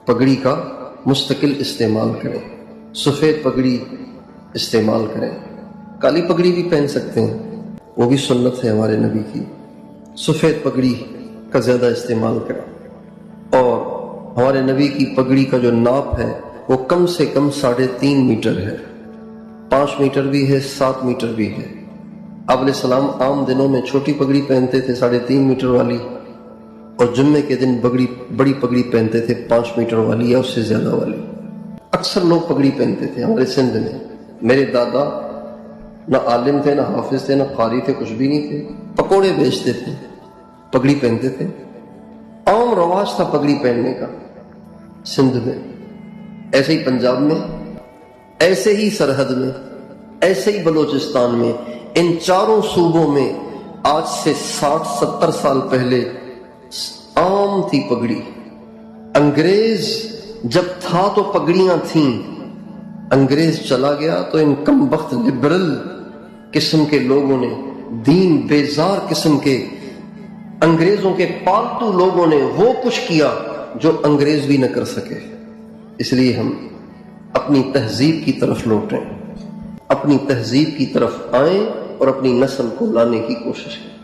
پگڑی کا مستقل استعمال کریں، سفید پگڑی استعمال کریں، کالی پگڑی بھی پہن سکتے ہیں، وہ بھی سنت ہے ہمارے نبی کی، سفید پگڑی کا زیادہ استعمال کریں۔ اور ہمارے نبی کی پگڑی کا جو ناپ ہے وہ کم سے کم 3.5 میٹر ہے، 5 میٹر بھی ہے، 7 میٹر بھی ہے۔ آپ علیہ السلام عام دنوں میں چھوٹی پگڑی پہنتے تھے 3.5 میٹر والی، اور جمعے کے دن بڑی پگڑی پہنتے تھے 5 میٹر والی یا اس سے زیادہ والی۔ اکثر لوگ پگڑی پہنتے تھے ہمارے سندھ میں۔ میرے دادا نہ عالم تھے، نہ حافظ تھے، نہ قاری تھے، کچھ بھی نہیں تھے، پکوڑے بیچتے تھے، پگڑی پہنتے تھے۔ عام رواج تھا پگڑی پہننے کا سندھ میں، ایسے ہی پنجاب میں، ایسے ہی سرحد میں، ایسے ہی بلوچستان میں، ان چاروں صوبوں میں آج سے 60-70 سال پہلے عام تھی پگڑی۔ انگریز جب تھا تو پگڑیاں تھیں، انگریز چلا گیا تو ان کم بخت لبرل قسم کے لوگوں نے، دین بیزار قسم کے انگریزوں کے پالتو لوگوں نے وہ کچھ کیا جو انگریز بھی نہ کر سکے۔ اس لیے ہم اپنی تہذیب کی طرف لوٹیں، اپنی تہذیب کی طرف آئیں اور اپنی نسل کو لانے کی کوشش کریں۔